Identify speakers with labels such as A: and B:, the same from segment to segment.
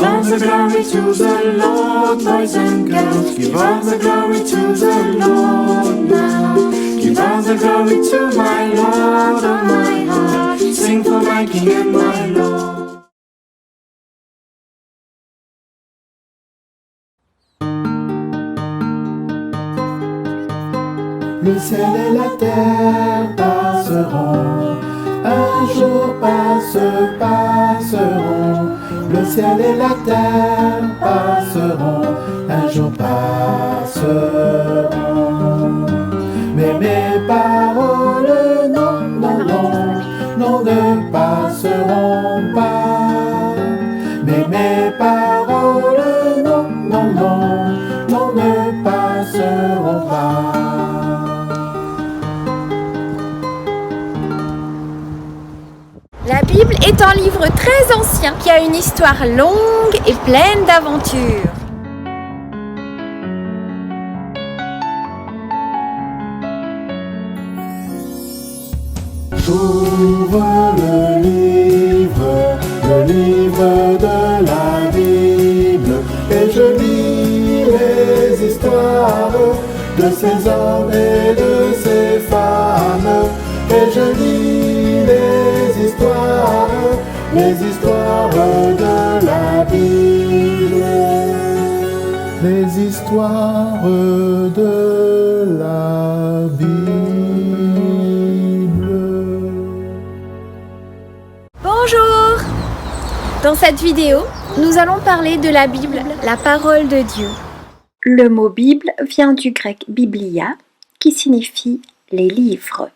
A: all the glory to the Lord, boys and girls. Give all the glory to the Lord now. Give all the glory to my Lord, oh my heart. Sing for my King and my Lord.
B: Le ciel et la terre passeront, un jour passeront. Le ciel et la terre passeront, un jour passeront. Mais mes paroles, non, ne passeront pas. Mais mes paroles, non, ne passeront pas.
C: La Bible est un livre très ancien qui a une histoire longue et pleine d'aventures.
B: J'ouvre le livre de la Bible, et je lis les histoires de ces hommes et de ces femmes, et je lis les histoires de la Bible, les histoires de la Bible.
C: Bonjour! Dans cette vidéo, nous allons parler de la Bible, la parole de Dieu. Le mot Bible vient du grec biblia, qui signifie les livres.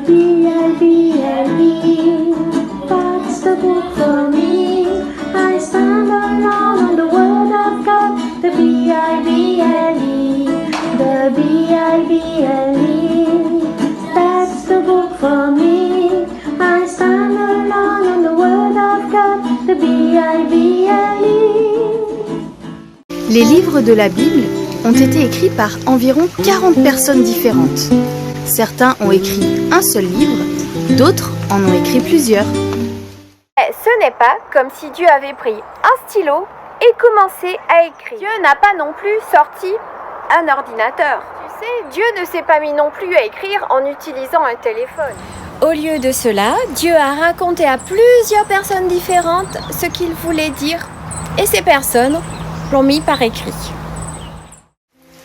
D: B-I-B-L-E, that's the book for me. I stand alone on the word of God. The B-I-B-L-E, the B-I-B-L-E, that's the book for me. I stand alone on the word of God. The B-I-B-L-E.
C: Les livres de la Bible ont été écrits par environ 40 personnes différentes. Certains ont écrit un seul livre, d'autres en ont écrit plusieurs. Ce n'est pas comme si Dieu avait pris un stylo et commencé à écrire. Dieu n'a pas non plus sorti un ordinateur. Tu sais, Dieu ne s'est pas mis non plus à écrire en utilisant un téléphone. Au lieu de cela, Dieu a raconté à plusieurs personnes différentes ce qu'il voulait dire, et ces personnes l'ont mis par écrit.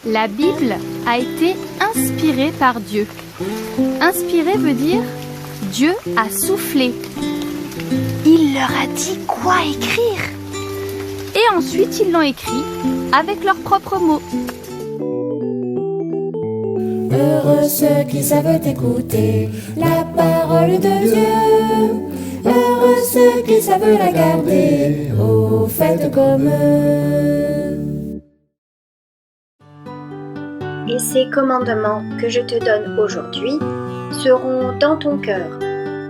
C: La Bible a été inspirée par Dieu. Inspiré veut dire Dieu a soufflé. Il leur a dit quoi écrire. Et ensuite ils l'ont écrit avec leurs propres mots.
A: Heureux ceux qui savent écouter la parole de Dieu. Heureux ceux qui savent la garder. Oh, faites comme eux.
C: Et ces commandements que je te donne aujourd'hui seront dans ton cœur.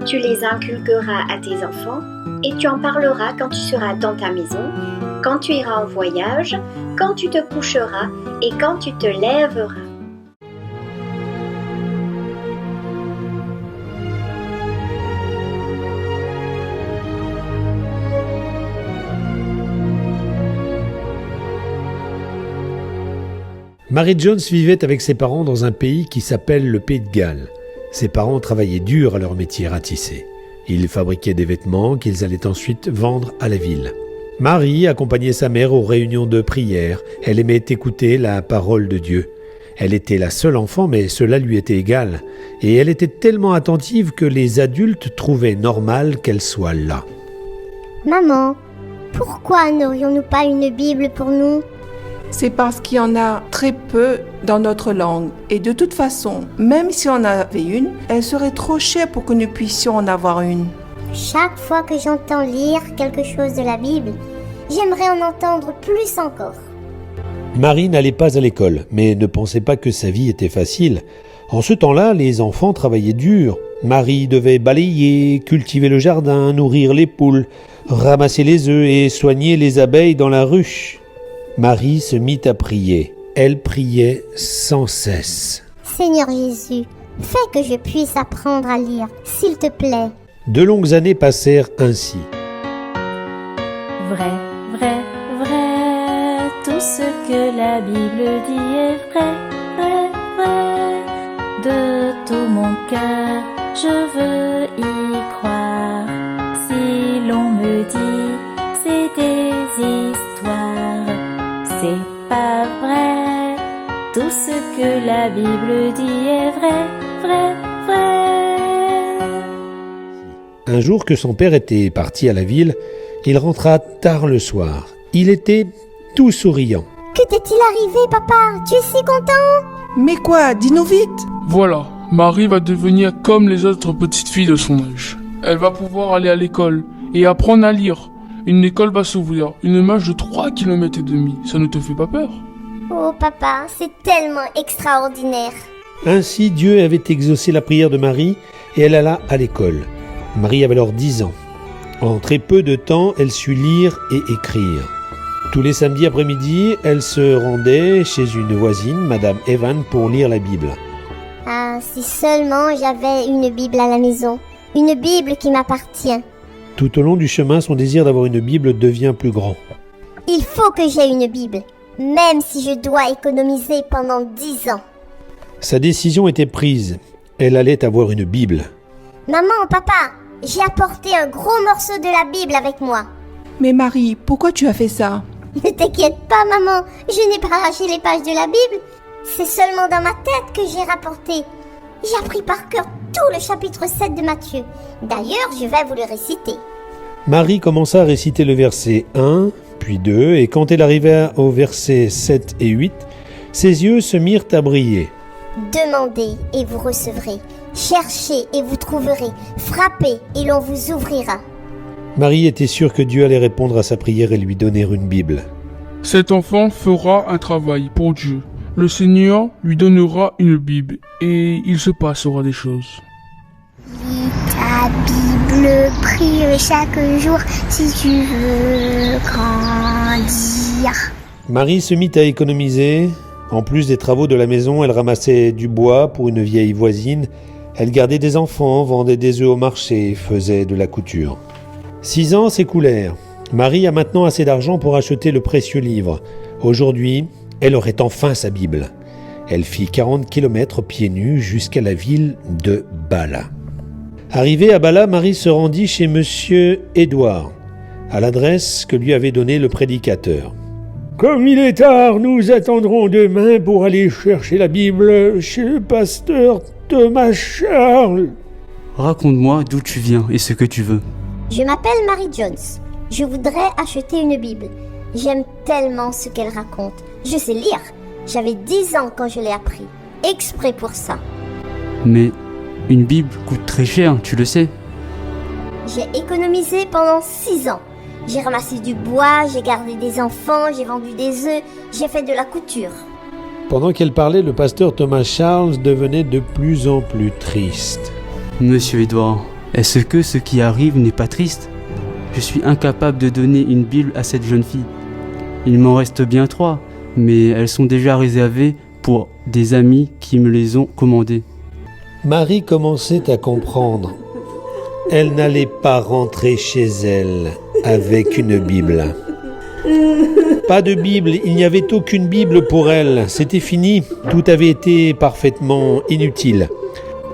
C: Tu les inculqueras à tes enfants et tu en parleras quand tu seras dans ta maison, quand tu iras en voyage, quand tu te coucheras et quand tu te lèveras.
E: Mary Jones vivait avec ses parents dans un pays qui s'appelle le Pays de Galles. Ses parents travaillaient dur à leur métier à tisser. Ils fabriquaient des vêtements qu'ils allaient ensuite vendre à la ville. Marie accompagnait sa mère aux réunions de prière. Elle aimait écouter la parole de Dieu. Elle était la seule enfant, mais cela lui était égal. Et elle était tellement attentive que les adultes trouvaient normal qu'elle soit là.
F: Maman, pourquoi n'aurions-nous pas une Bible pour nous ?
G: C'est parce qu'il y en a très peu dans notre langue. Et de toute façon, même si on en avait une, elle serait trop chère pour que nous puissions en avoir une.
F: Chaque fois que j'entends lire quelque chose de la Bible, j'aimerais en entendre plus encore.
E: Marie n'allait pas à l'école, mais ne pensait pas que sa vie était facile. En ce temps-là, les enfants travaillaient dur. Marie devait balayer, cultiver le jardin, nourrir les poules, ramasser les œufs et soigner les abeilles dans la ruche. Marie se mit à prier. elle priait sans cesse.
F: Seigneur Jésus, fais que je puisse apprendre à lire, s'il te plaît.
E: De longues années passèrent ainsi.
D: Vrai, vrai, vrai, tout ce que la Bible dit est vrai, vrai, vrai. De tout mon cœur, je veux y croire. Si l'on me dit, c'est des histoires, c'est pas vrai. Tout ce que la Bible dit est vrai, vrai, vrai.
E: Un jour que son père était parti à la ville, il rentra tard le soir. Il était tout souriant.
F: Que t'est-il arrivé, papa? Tu es si content?
G: Mais quoi? Dis-nous vite.
H: Voilà, Marie va devenir comme les autres petites filles de son âge. Elle va pouvoir aller à l'école et apprendre à lire. Une école va s'ouvrir, une marche de 3,5 km. Ça ne te fait pas peur?
F: Oh papa, c'est tellement extraordinaire.
E: Ainsi Dieu avait exaucé la prière de Marie et elle alla à l'école. Marie avait alors 10 ans. En très peu de temps, elle sut lire et écrire. Tous les samedis après-midi, elle se rendait chez une voisine, Madame Evan, pour lire la Bible.
F: Ah, si seulement j'avais une Bible à la maison. Une Bible qui m'appartient.
E: Tout au long du chemin, son désir d'avoir une Bible devient plus grand.
F: Il faut que j'aie une Bible, même si je dois économiser pendant 10 ans.
E: Sa décision était prise. Elle allait avoir une Bible.
F: Maman, papa, j'ai apporté un gros morceau de la Bible avec moi.
G: Mais Marie, pourquoi tu as fait ça?
F: Ne t'inquiète pas, maman, je n'ai pas arraché les pages de la Bible. C'est seulement dans ma tête que j'ai rapporté. J'ai appris par cœur tout le chapitre 7 de Matthieu. D'ailleurs, je vais vous le réciter.
E: Marie commença à réciter le verset 1, puis 2, et quand elle arriva au verset 7 et 8, ses yeux se mirent à briller.
F: Demandez et vous recevrez. Cherchez et vous trouverez. Frappez et l'on vous ouvrira.
E: Marie était sûre que Dieu allait répondre à sa prière et lui donner une Bible.
H: Cet enfant fera un travail pour Dieu. Le Seigneur lui donnera une Bible et il se passera des choses.
F: Lis ta Bible, prie chaque jour si tu veux grandir.
E: Marie se mit à économiser. En plus des travaux de la maison, elle ramassait du bois pour une vieille voisine. Elle gardait des enfants, vendait des œufs au marché, faisait de la couture. 6 ans s'écoulèrent. Marie a maintenant assez d'argent pour acheter le précieux livre. Aujourd'hui, elle aurait enfin sa Bible. Elle fit 40 km pieds nus jusqu'à la ville de Bala. Arrivée à Bala, Marie se rendit chez Monsieur Édouard, à l'adresse que lui avait donnée le prédicateur. « Comme il est tard, nous attendrons demain pour aller chercher la Bible chez le pasteur Thomas Charles. »
I: Raconte-moi d'où tu viens et ce que tu veux.
F: Je m'appelle Mary Jones. Je voudrais acheter une Bible. J'aime tellement ce qu'elle raconte. Je sais lire. J'avais 10 ans quand je l'ai appris. Exprès pour ça.
I: Mais une Bible coûte très cher, tu le sais.
F: J'ai économisé pendant 6 ans. J'ai ramassé du bois, j'ai gardé des enfants, j'ai vendu des œufs, j'ai fait de la couture.
E: Pendant qu'elle parlait, le pasteur Thomas Charles devenait de plus en plus triste.
I: Monsieur Edouard, est-ce que ce qui arrive n'est pas triste? Je suis incapable de donner une Bible à cette jeune fille. Il m'en reste bien 3, mais elles sont déjà réservées pour des amis qui me les ont commandées.
E: Marie commençait à comprendre. Elle n'allait pas rentrer chez elle avec une Bible. Pas de Bible, il n'y avait aucune Bible pour elle. C'était fini, tout avait été parfaitement inutile.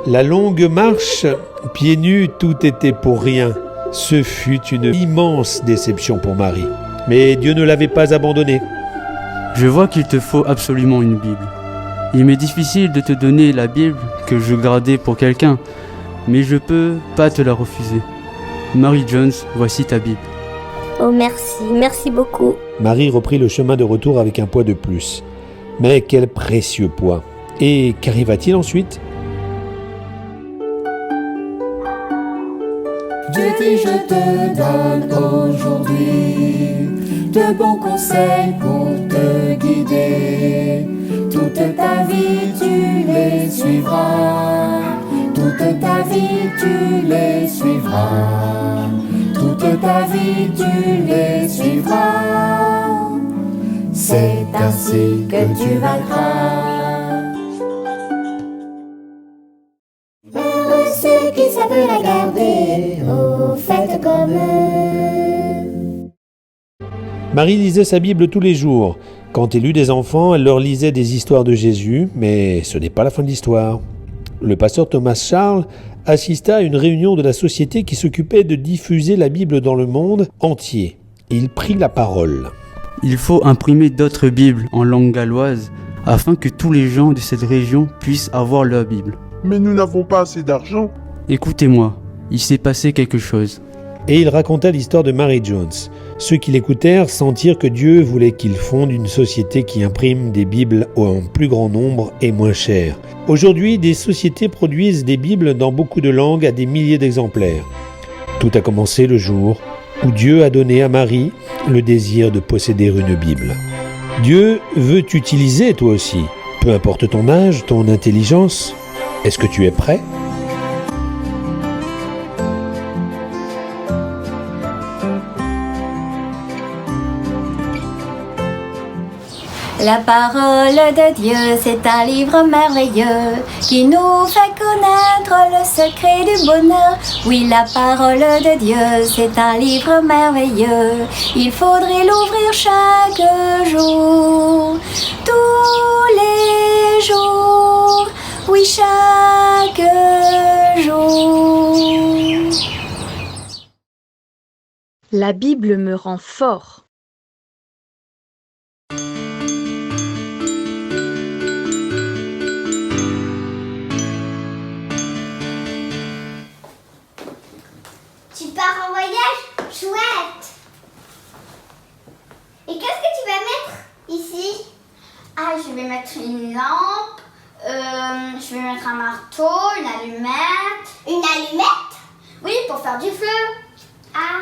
E: La longue marche, pieds nus, tout était pour rien. Ce fut une immense déception pour Marie. Mais Dieu ne l'avait pas abandonnée.
I: Je vois qu'il te faut absolument une Bible. Il m'est difficile de te donner la Bible que je gardais pour quelqu'un, mais je peux pas te la refuser. Mary Jones, voici ta Bible.
F: Oh merci, merci beaucoup.
E: Marie reprit le chemin de retour avec un poids de plus. Mais quel précieux poids! Et qu'arriva-t-il ensuite?
A: Dieu dit je te donne aujourd'hui de bons conseils pour te guider. Toute ta vie tu les suivras. Toute ta vie tu les suivras. Toute ta vie tu les suivras. C'est un ainsi que tu vaincras.
F: Heureux ceux qui savent la garder, oh, faites comme eux.
E: Marie lisait sa Bible tous les jours. Quand elle eut des enfants, elle leur lisait des histoires de Jésus, mais ce n'est pas la fin de l'histoire. Le pasteur Thomas Charles assista à une réunion de la société qui s'occupait de diffuser la Bible dans le monde entier. Il prit la parole.
I: Il faut imprimer d'autres Bibles en langue galloise afin que tous les gens de cette région puissent avoir leur Bible.
B: Mais nous n'avons pas assez d'argent.
I: Écoutez-moi, il s'est passé quelque chose.
E: Et il raconta l'histoire de Mary Jones. Ceux qui l'écoutèrent sentirent que Dieu voulait qu'il fonde une société qui imprime des Bibles en plus grand nombre et moins cher. Aujourd'hui, des sociétés produisent des Bibles dans beaucoup de langues à des milliers d'exemplaires. Tout a commencé le jour où Dieu a donné à Marie le désir de posséder une Bible. Dieu veut t'utiliser toi aussi, peu importe ton âge, ton intelligence. Est-ce que tu es prêt ?
D: La parole de Dieu, c'est un livre merveilleux qui nous fait connaître le secret du bonheur. Oui, la parole de Dieu, c'est un livre merveilleux. Il faudrait l'ouvrir chaque jour, tous les jours, oui, chaque jour.
C: La Bible me rend fort.
F: Tu pars en voyage? Chouette! Et qu'est-ce que tu vas mettre ici?
J: Ah, je vais mettre une lampe, je vais mettre un marteau, une allumette.
F: Une allumette?
J: Oui, pour faire du feu. Ah,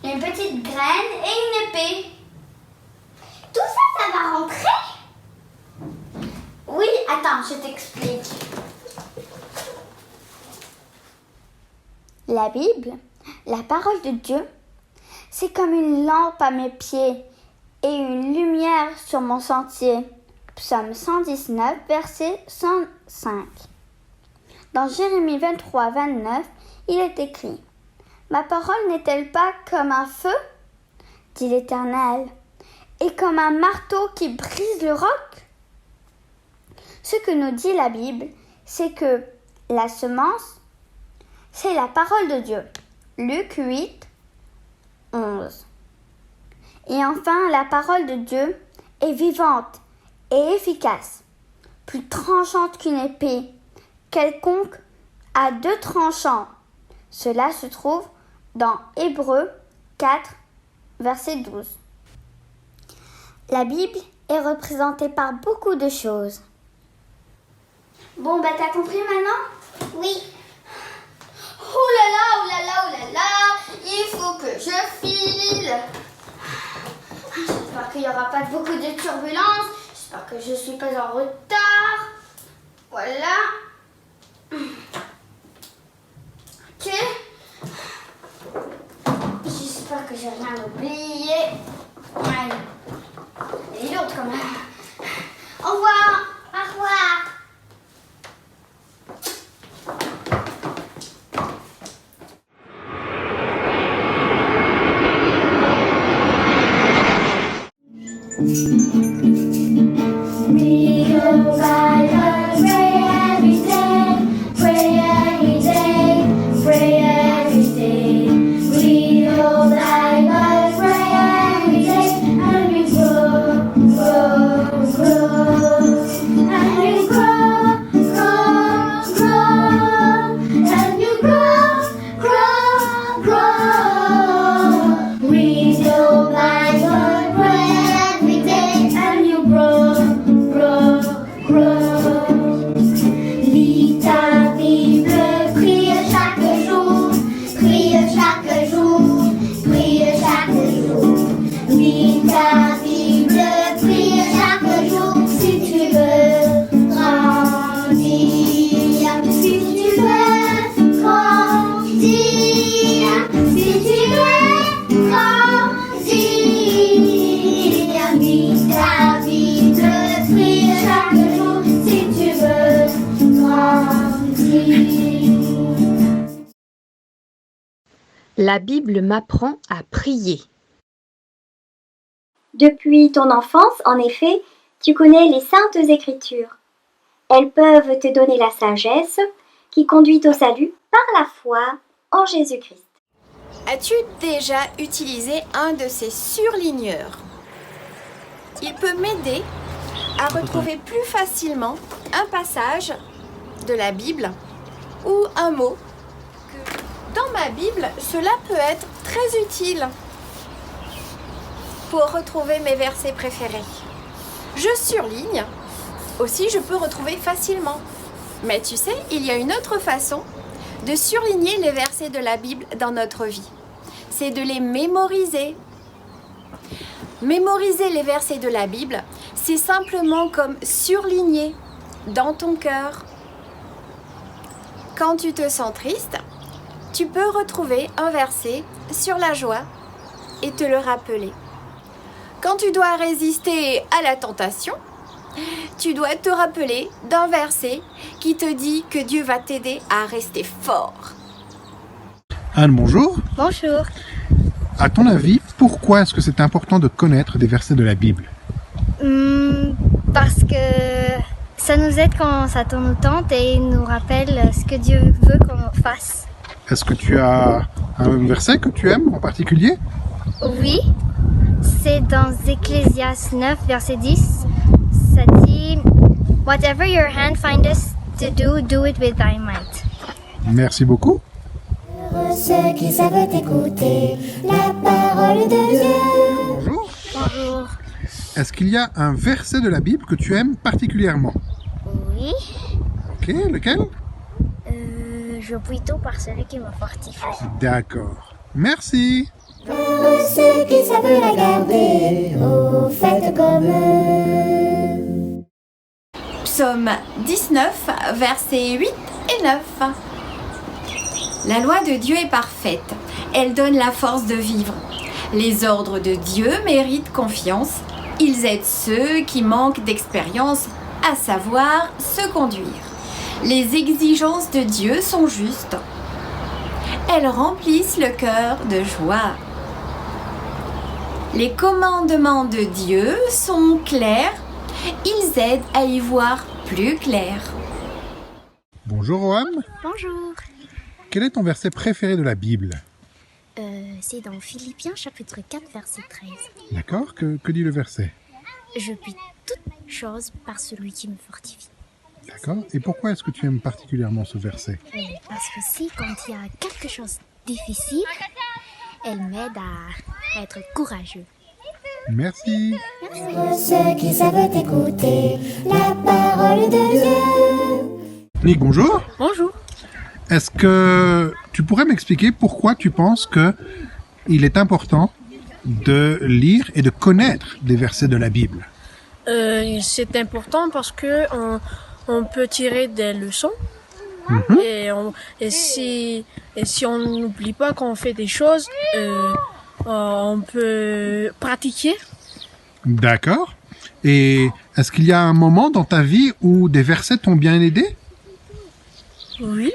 J: une petite graine et une épée.
F: Tout ça, ça va rentrer?
J: Oui, attends, je t'explique. La Bible, la parole de Dieu, c'est comme une lampe à mes pieds et une lumière sur mon sentier. Psaume 119, verset 105. Dans Jérémie 23, 29, il est écrit « Ma parole n'est-elle pas comme un feu, dit l'Éternel, et comme un marteau qui brise le roc ?» Ce que nous dit la Bible, c'est que la semence, c'est la parole de Dieu. Luc 8, 11. Et enfin, la parole de Dieu est vivante et efficace, plus tranchante qu'une épée, quelconque à 2 tranchants. Cela se trouve dans Hébreux 4, verset 12. La Bible est représentée par beaucoup de choses. Bon, t'as compris maintenant?
F: Oui.
J: Oh là là, il faut que je file. J'espère qu'il n'y aura pas beaucoup de turbulences. J'espère que je ne suis pas en retard. Voilà. Ok. J'espère que j'ai rien oublié. Allez. Elle est lourde quand même. Au revoir.
F: Au revoir. Vis ta vie.
K: La Bible m'apprend à prier.
L: Depuis ton enfance, en effet, tu connais les saintes écritures. Elles peuvent te donner la sagesse qui conduit au salut par la foi en Jésus-Christ.
C: As-tu déjà utilisé un de ces surligneurs? Il peut m'aider à retrouver plus facilement un passage de la Bible ou un mot. Dans ma Bible, cela peut être très utile pour retrouver mes versets préférés. Je surligne. Aussi, je peux retrouver facilement. Mais tu sais, il y a une autre façon de surligner les versets de la Bible dans notre vie. C'est de les mémoriser. Mémoriser les versets de la Bible, c'est simplement comme surligner dans ton cœur. Quand tu te sens triste, tu peux retrouver un verset sur la joie et te le rappeler. Quand tu dois résister à la tentation, tu dois te rappeler d'un verset qui te dit que Dieu va t'aider à rester fort.
B: Anne, bonjour.
F: Bonjour.
B: À ton avis, pourquoi est-ce que c'est important de connaître des versets de la Bible?
F: Parce que ça nous aide quand ça tourne nous tente et il nous rappelle ce que Dieu veut qu'on fasse.
B: Est-ce que tu as un verset que tu aimes en particulier?
F: Oui, c'est dans Ecclésiaste 9, verset 10. Ça dit « Whatever your hand findeth to do, do it with thy might. »
B: Merci beaucoup.
A: Ceux qui savent écouter la parole de Dieu.
B: Bonjour.
F: Bonjour.
B: Est-ce qu'il y a un verset de la Bible que tu aimes particulièrement?
F: Oui,
B: Ok, lequel?
F: je prie tout par celui qui me fortifie.
B: D'accord. Merci.
A: Pour ceux qui savent la garder, oh, faites comme eux.
C: Psaume 19, versets 8 et 9. La loi de Dieu est parfaite. Elle donne la force de vivre. Les ordres de Dieu méritent confiance. Ils aident ceux qui manquent d'expérience à savoir se conduire. Les exigences de Dieu sont justes. Elles remplissent le cœur de joie. Les commandements de Dieu sont clairs. Ils aident à y voir plus clair.
B: Bonjour, Rohan.
F: Bonjour.
B: Quel est ton verset préféré de la Bible?
F: C'est dans Philippiens chapitre 4, verset 13.
B: D'accord. Que dit le verset?
F: Je puis toutes choses par celui qui me fortifie.
B: D'accord. Et pourquoi est-ce que tu aimes particulièrement ce verset?
F: Parce que si, quand il y a quelque chose de difficile, elle m'aide à être courageux.
B: Merci.
A: Pour ceux qui savent écouter la parole de Dieu.
B: Nick, bonjour.
K: Bonjour.
B: Est-ce que tu pourrais m'expliquer pourquoi tu penses que il est important de lire et de connaître des versets de la Bible?
K: C'est important parce que on peut tirer des leçons. Et si on n'oublie pas qu'on fait des choses, on peut pratiquer.
B: D'accord. Et est-ce qu'il y a un moment dans ta vie où des versets t'ont bien aidé?
K: Oui.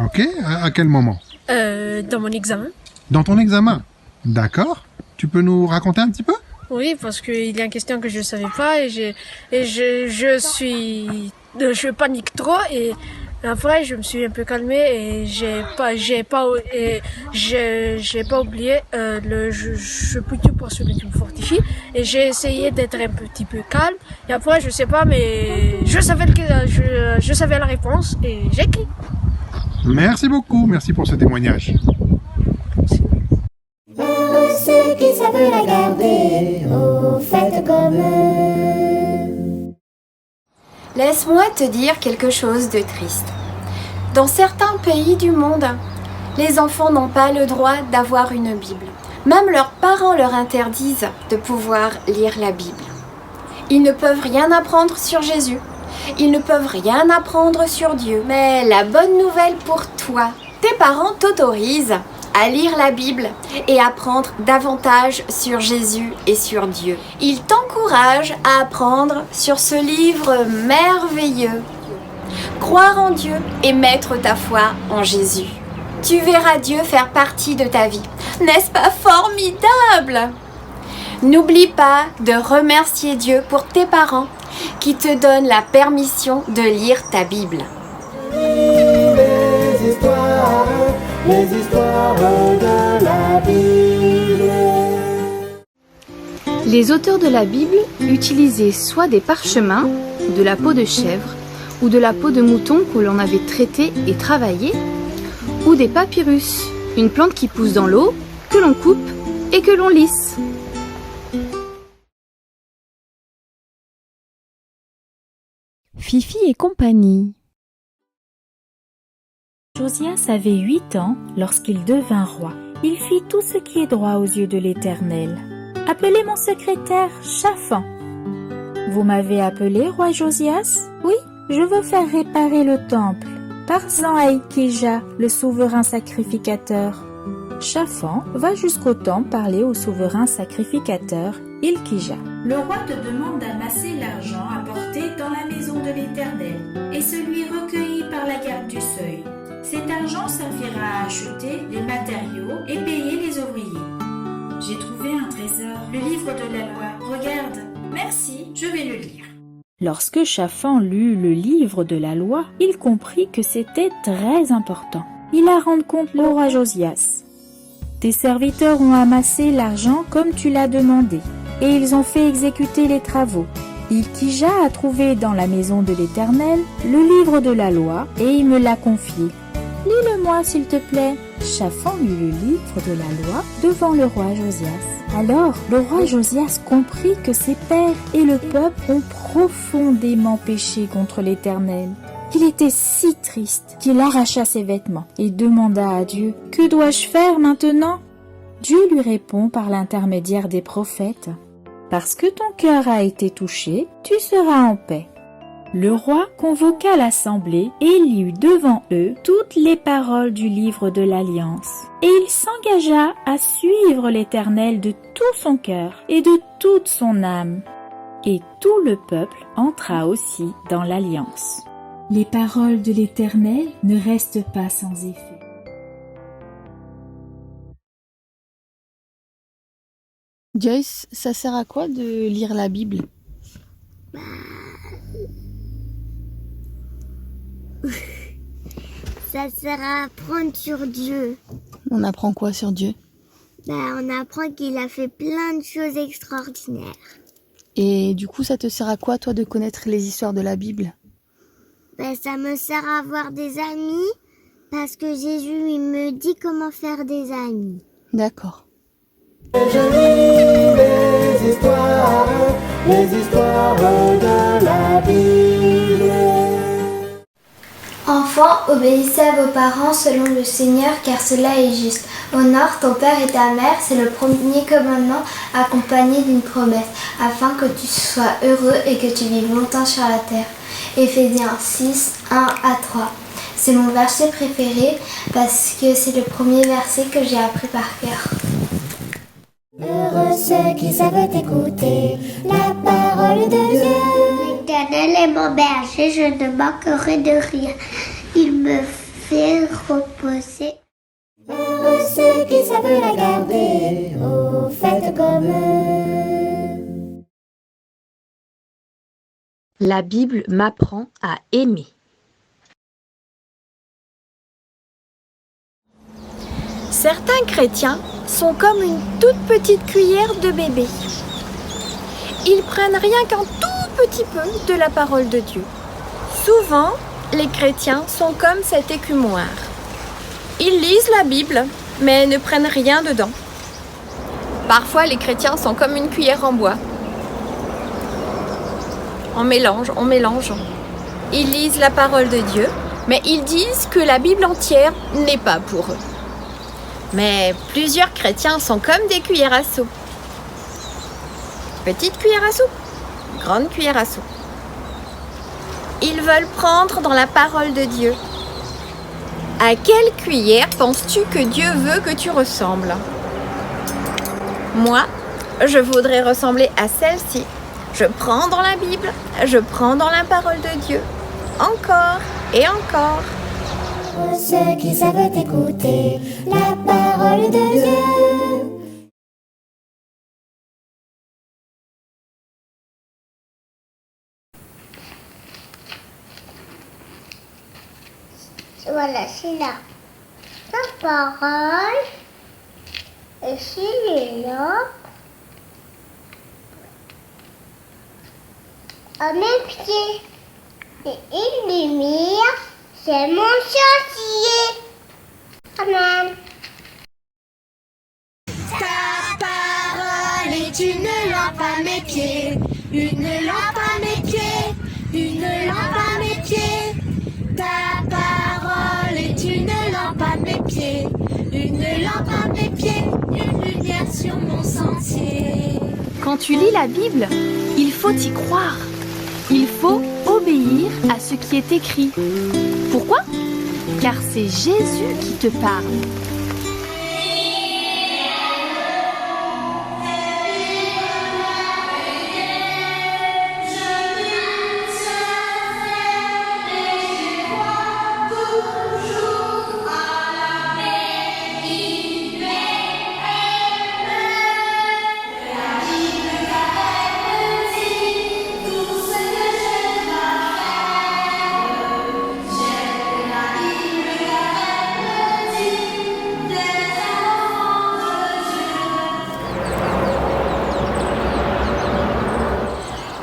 B: Ok. À quel moment?
K: Dans mon examen.
B: Dans ton examen? D'accord. Tu peux nous raconter un petit peu?
K: Oui, parce qu'il y a une question que je savais pas et je panique trop et après je me suis un peu calmée et j'ai pas oublié je prie tout pour celui qui me fortifie et j'ai essayé d'être un petit peu calme et après je sais pas mais je savais la réponse et j'ai écrit.
B: Merci beaucoup. Merci pour ce témoignage.
A: Pour ceux qui savent la garder, oh, faites comme eux.
C: Laisse-moi te dire quelque chose de triste. Dans certains pays du monde, les enfants n'ont pas le droit d'avoir une Bible. Même leurs parents leur interdisent de pouvoir lire la Bible. Ils ne peuvent rien apprendre sur Jésus. Ils ne peuvent rien apprendre sur Dieu. Mais la bonne nouvelle pour toi, tes parents t'autorisent à lire la Bible et apprendre davantage sur Jésus et sur Dieu. Ils t'encouragent à apprendre sur ce livre merveilleux. Croire en Dieu et mettre ta foi en Jésus.
M: tu verras Dieu faire partie de ta vie. N'est-ce pas formidable? N'oublie pas de remercier Dieu pour tes parents qui te donnent la permission de lire ta Bible.
B: Les histoires de la Bible.
C: Les auteurs de la Bible utilisaient soit des parchemins, de la peau de chèvre ou de la peau de mouton que l'on avait traité et travaillé, ou des papyrus, une plante qui pousse dans l'eau, que l'on coupe et que l'on lisse.
D: Fifi et compagnie. Josias avait 8 ans lorsqu'il devint roi. Il fit tout ce qui est droit aux yeux de l'Éternel. Appelez mon secrétaire Shaphan. Vous m'avez appelé, roi Josias? Oui, je veux faire réparer le temple. Pars-en à Hilkija, le souverain sacrificateur. Shaphan va jusqu'au temple parler au souverain sacrificateur Hilkija. Le roi te demande d'amasser l'argent apporté dans la maison de l'Éternel et celui recueilli par la garde du seuil. Cet argent servira à acheter les matériaux et payer les ouvriers. J'ai trouvé un trésor, le livre de la loi. Regarde, merci, je vais le lire. Lorsque Shaphan lut le livre de la loi, il comprit que c'était très important. Il a rendu compte au roi Josias. Tes serviteurs ont amassé l'argent comme tu l'as demandé, et ils ont fait exécuter les travaux. Hilkija a trouvé dans la maison de l'Éternel le livre de la loi, et il me l'a confié. Lis-le-moi, s'il te plaît. Shaphan lut le livre de la loi devant le roi Josias. Alors, le roi Josias comprit que ses pères et le peuple ont profondément péché contre l'Éternel. Il était si triste qu'il arracha ses vêtements et demanda à Dieu « Que dois-je faire maintenant ?» Dieu lui répond par l'intermédiaire des prophètes « Parce que ton cœur a été touché, tu seras en paix. » Le roi convoqua l'assemblée et lut devant eux toutes les paroles du livre de l'Alliance. Et il s'engagea à suivre l'Éternel de tout son cœur et de toute son âme. Et tout le peuple entra aussi dans l'Alliance. Les paroles de l'Éternel ne restent pas sans effet.
C: Joyce, ça sert à quoi de lire la Bible?
F: Ça sert à apprendre sur Dieu.
C: On apprend quoi sur Dieu?
F: On apprend qu'il a fait plein de choses extraordinaires.
C: Et du coup, ça te sert à quoi, toi, de connaître les histoires de la Bible?
F: Ça me sert à avoir des amis, parce que Jésus, il me dit comment faire des amis.
C: D'accord.
B: Je lis les histoires de la Bible.
J: Enfants, obéissez à vos parents selon le Seigneur, car cela est juste. Honore ton père et ta mère, c'est le premier commandement accompagné d'une promesse, afin que tu sois heureux et que tu vives longtemps sur la terre. Éphésiens 6, 1 à 3. C'est mon verset préféré parce que c'est le premier verset que j'ai appris par cœur.
F: Heureux ceux qui savent écouter la parole de Dieu. L'Éternel est mon berger, je ne manquerai de rien. Il me fait reposer. Heureux ceux qui savent la garder, oh, faites comme eux.
C: La Bible m'apprend à aimer.
M: Certains chrétiens sont comme une toute petite cuillère de bébé. Ils prennent rien qu'un tout petit peu de la parole de Dieu. Souvent, les chrétiens sont comme cet écumoire. Ils lisent la Bible, mais ne prennent rien dedans. Parfois, les chrétiens sont comme une cuillère en bois. On mélange. Ils lisent la parole de Dieu, mais ils disent que la Bible entière n'est pas pour eux. Mais plusieurs chrétiens sont comme des cuillères à soupe. Petite cuillère à soupe, grande cuillère à soupe. Ils veulent prendre dans la parole de Dieu. À quelle cuillère penses-tu que Dieu veut que tu ressembles? Moi, je voudrais ressembler à celle-ci. Je prends dans la Bible, je prends dans la parole de Dieu. Encore et encore.
A: ceux qui savent écouter la parole de Dieu.
F: Voilà, c'est là. La parole. Et s'il est là, à mes pieds. Et une lumière, c'est mon chantier. Amen.
A: Ta parole est une lampe à mes pieds, une lampe à mes pieds, une lampe à mes pieds. Ta parole est une lampe à mes pieds, une lampe à mes pieds, une lumière sur mon sentier.
C: Quand tu lis la Bible, il faut y croire. Il faut obéir à ce qui est écrit. Pourquoi ? Car c'est Jésus qui te parle.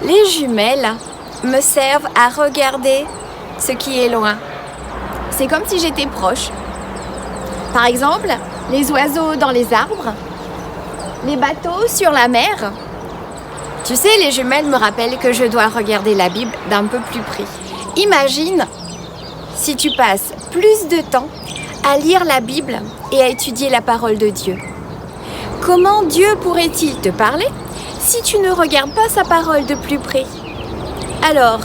M: Les jumelles me servent à regarder ce qui est loin. C'est comme si j'étais proche. Par exemple, les oiseaux dans les arbres, les bateaux sur la mer. Tu sais, les jumelles me rappellent que je dois regarder la Bible d'un peu plus près. Imagine si tu passes plus de temps à lire la Bible et à étudier la parole de Dieu. Comment Dieu pourrait-il te parler si tu ne regardes pas sa parole de plus près? Alors,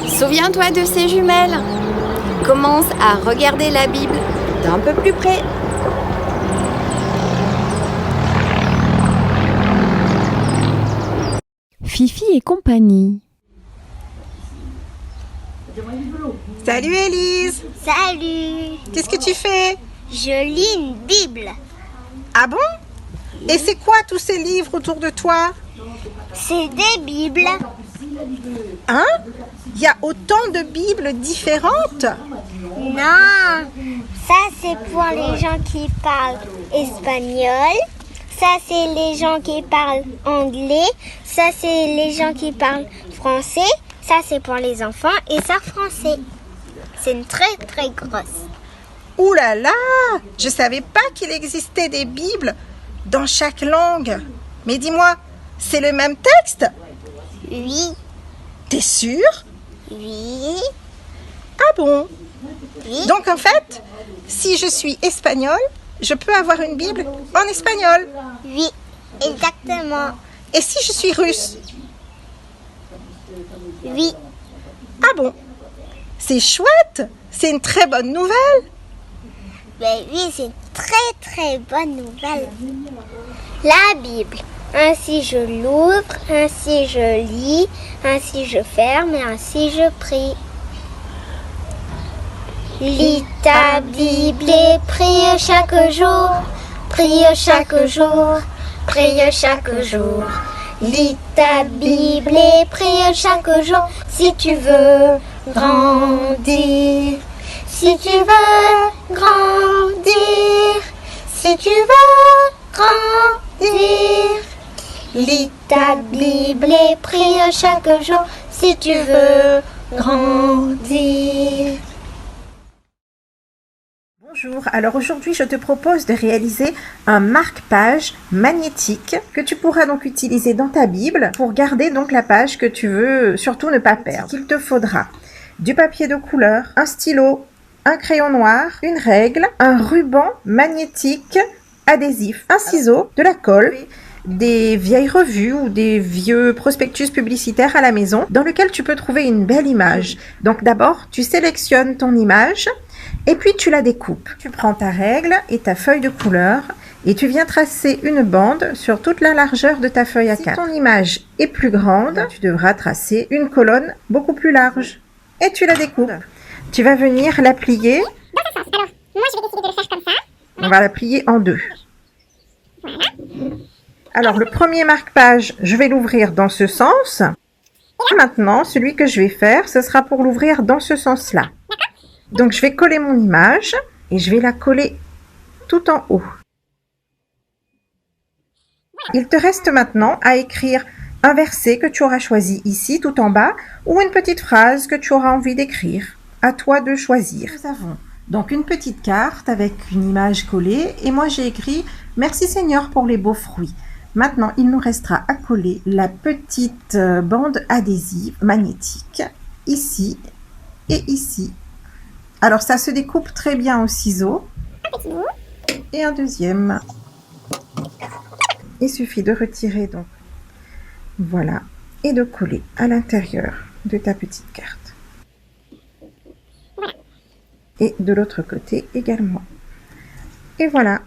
M: souviens-toi de ces jumelles. Commence à regarder la Bible d'un peu plus près.
N: Fifi et compagnie.
O: Salut Élise.
F: Salut.
O: Qu'est-ce que tu fais?
F: Je lis une Bible.
O: Ah bon? Et c'est quoi tous ces livres autour de toi?
F: C'est des Bibles.
O: Hein? Il y a autant de Bibles différentes?
F: Non, ça c'est pour les gens qui parlent espagnol. Ça c'est les gens qui parlent anglais. Ça c'est les gens qui parlent français. Ça c'est pour les enfants et ça français. C'est une très très grosse.
O: Ouh là là! Je savais pas qu'il existait des Bibles dans chaque langue. Mais dis-moi, c'est le même texte?
F: Oui.
O: T'es sûre?
F: Oui.
O: Ah bon?
F: Oui.
O: Donc en fait, si je suis espagnole, je peux avoir une Bible en espagnol?
F: Oui, exactement.
O: Et si je suis russe?
F: Oui.
O: Ah bon? C'est chouette! C'est une très bonne nouvelle!
F: Ben oui, c'est une très très bonne nouvelle. La Bible. Ainsi je l'ouvre, ainsi je lis, ainsi je ferme et ainsi je prie. Lis ta Bible et prie chaque jour, prie chaque jour, prie chaque jour. Lis ta Bible et prie chaque jour si tu veux grandir. Si tu veux grandir, si tu veux grandir. Lis ta Bible et prie chaque jour si tu veux grandir.
O: Bonjour, alors aujourd'hui je te propose de réaliser un marque-page magnétique que tu pourras donc utiliser dans ta Bible pour garder donc la page que tu veux surtout ne pas perdre. Il te faudra du papier de couleur, un stylo, un crayon noir, une règle, un ruban magnétique adhésif, un ciseau, de la colle, des vieilles revues ou des vieux prospectus publicitaires à la maison dans lequel tu peux trouver une belle image. Donc d'abord, tu sélectionnes ton image et puis tu la découpes. Tu prends ta règle et ta feuille de couleur et tu viens tracer une bande sur toute la largeur de ta feuille A4. Si ton image est plus grande, tu devras tracer une colonne beaucoup plus large et tu la découpes. Tu vas venir la plier
F: Moi, je vais décider de le faire comme ça.
O: On va la plier en deux. Alors, le premier marque-page, je vais l'ouvrir dans ce sens. Et maintenant, celui que je vais faire, ce sera pour l'ouvrir dans ce sens-là. Donc, je vais coller mon image et je vais la coller tout en haut. Il te reste maintenant à écrire un verset que tu auras choisi ici, tout en bas, ou une petite phrase que tu auras envie d'écrire. À toi de choisir. Nous avons donc une petite carte avec une image collée et moi j'ai écrit « Merci Seigneur pour les beaux fruits ». Maintenant, il nous restera à coller la petite bande adhésive magnétique ici et ici. Alors ça se découpe très bien au ciseau. Et un deuxième. Il suffit de retirer donc. Voilà. Et de coller à l'intérieur de ta petite carte. Et de l'autre côté également. Et voilà.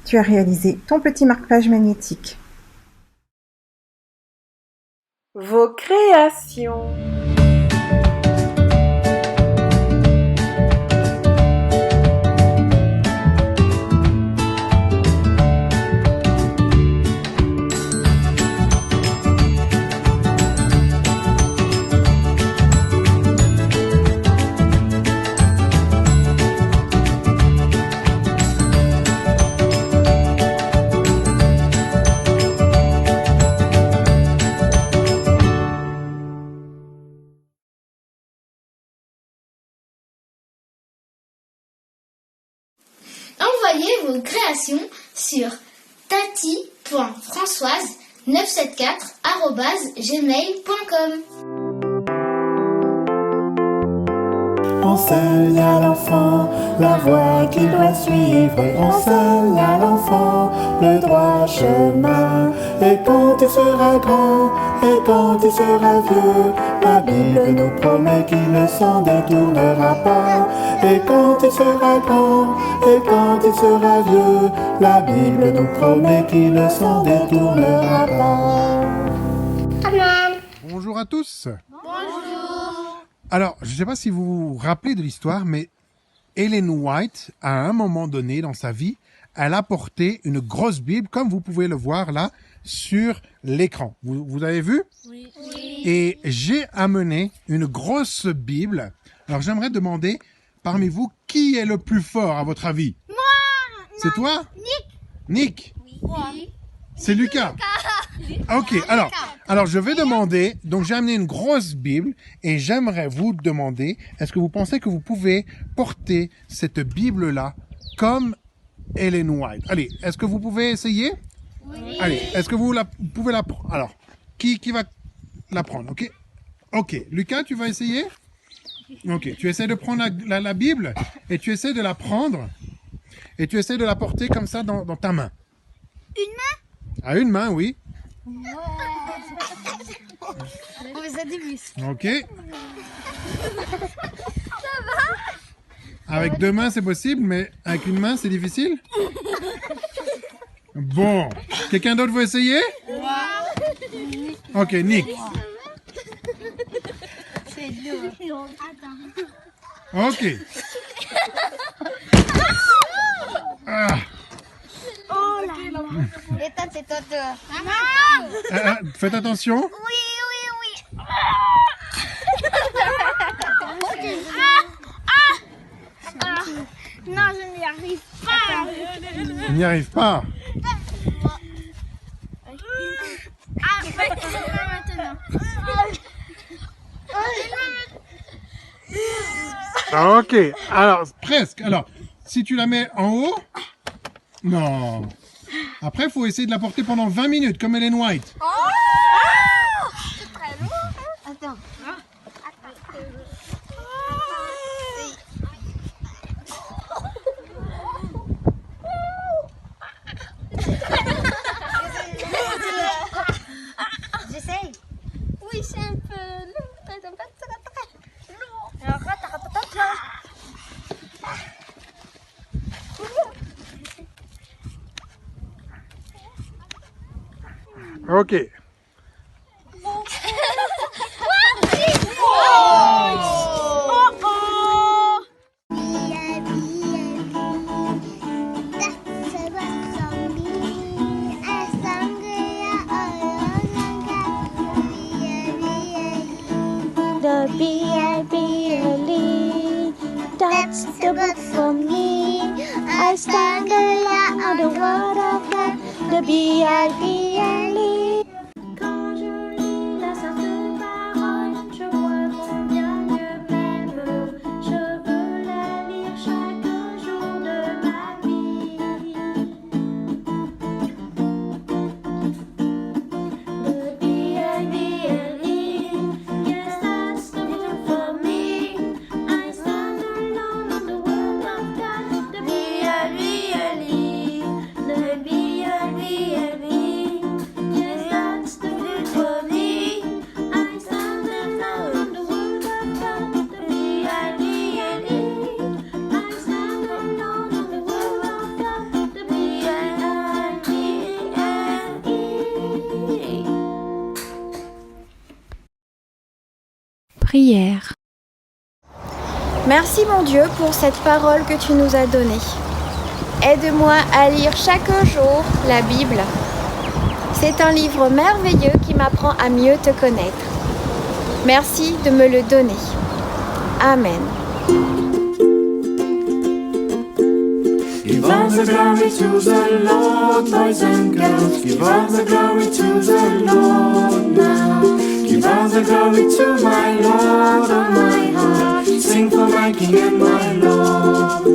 O: Tu as réalisé ton petit marque-page magnétique.
M: Vos créations.
P: Envoyez vos créations sur tati.françoise974@gmail.com.
A: Enseigne à l'enfant la voie qu'il doit suivre. Enseigne à l'enfant le droit chemin. Et quand il sera grand, et quand il sera vieux, la Bible nous promet qu'il ne s'en détournera pas. Et quand il sera grand, et quand il sera vieux, la Bible nous promet qu'il ne s'en détournera pas.
Q: Bonjour à tous. Alors, je ne sais pas si vous vous rappelez de l'histoire, mais Ellen White, à un moment donné dans sa vie, elle a porté une grosse Bible, comme vous pouvez le voir là, sur l'écran. Vous avez vu? Oui. Et j'ai amené une grosse Bible. Alors, j'aimerais demander, parmi vous, qui est le plus fort, à votre avis?
F: Moi!
Q: C'est toi? Nick?
F: Oui. Moi.
Q: C'est Lucas. Ok, alors je vais demander, donc j'ai amené une grosse Bible et j'aimerais vous demander, est-ce que vous pensez que vous pouvez porter cette Bible-là comme Ellen White? Allez, est-ce que vous pouvez essayer? Oui. Allez, est-ce que vous pouvez la prendre? Alors, qui va la prendre? Ok, Lucas, tu vas essayer? Ok, tu essaies de prendre la Bible et tu essaies de la prendre et tu essaies de la porter comme ça dans ta main.
F: Une main?
Q: À une main, oui. Ok.
F: Ça va?
Q: Avec deux mains, c'est possible, mais avec une main, c'est difficile? Bon. Quelqu'un d'autre veut essayer? Ok, Nick.
F: C'est dur.
Q: Ok. Ah.
F: Oh là là. L'état, c'est ton tour.
Q: Faites attention.
F: Oui. Non, je n'y arrive pas.
Q: Il n'y arrive pas.
F: Maintenant.
Q: Ok, alors presque. Alors, si tu la mets en haut, non. Après, il faut essayer de la porter pendant 20 minutes, comme Ellen White.
F: C'est très lourd. Attends. J'essaye. Oui, c'est un peu lourd. Très lourd.
Q: Ok.
D: The B-I-B-L-E, that's the book for me. I stand alone on the word of God. The B-I-B-L-E. Quand je lis la sainte parole, je vois combien Dieu m'aime. Je veux la lire chaque jour de ma vie. The B-I-B-L-E, yes, that's the book for me. I stand alone on the word of God. The B-I-B-L-E, the B-I-B-L-E, yes, that's the book for me. I stand alone on the word of God. The B-I-B-L-E, I stand alone on the word of God. The B-I-B-L-E.
N: Prière.
M: Merci mon Dieu pour cette parole que tu nous as donnée. Aide-moi à lire chaque jour la Bible. C'est un livre merveilleux qui m'apprend à mieux te connaître. Merci de me le donner. Amen.
A: Give all the glory to the Lord, boys and girls. Give all the glory to the Lord now. Give all the glory to my Lord, oh my heart. Sing for my King and my Lord.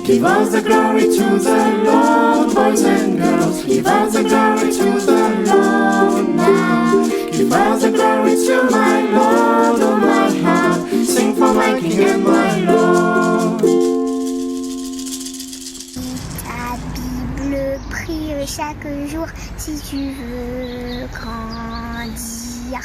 A: Give all the glory to the Lord, boys and girls. Give all the glory to the Lord now. Give all the glory to my Lord, oh my heart. Sing for my King and my Lord.
F: Ta Bible, prie chaque jour si tu veux grandir.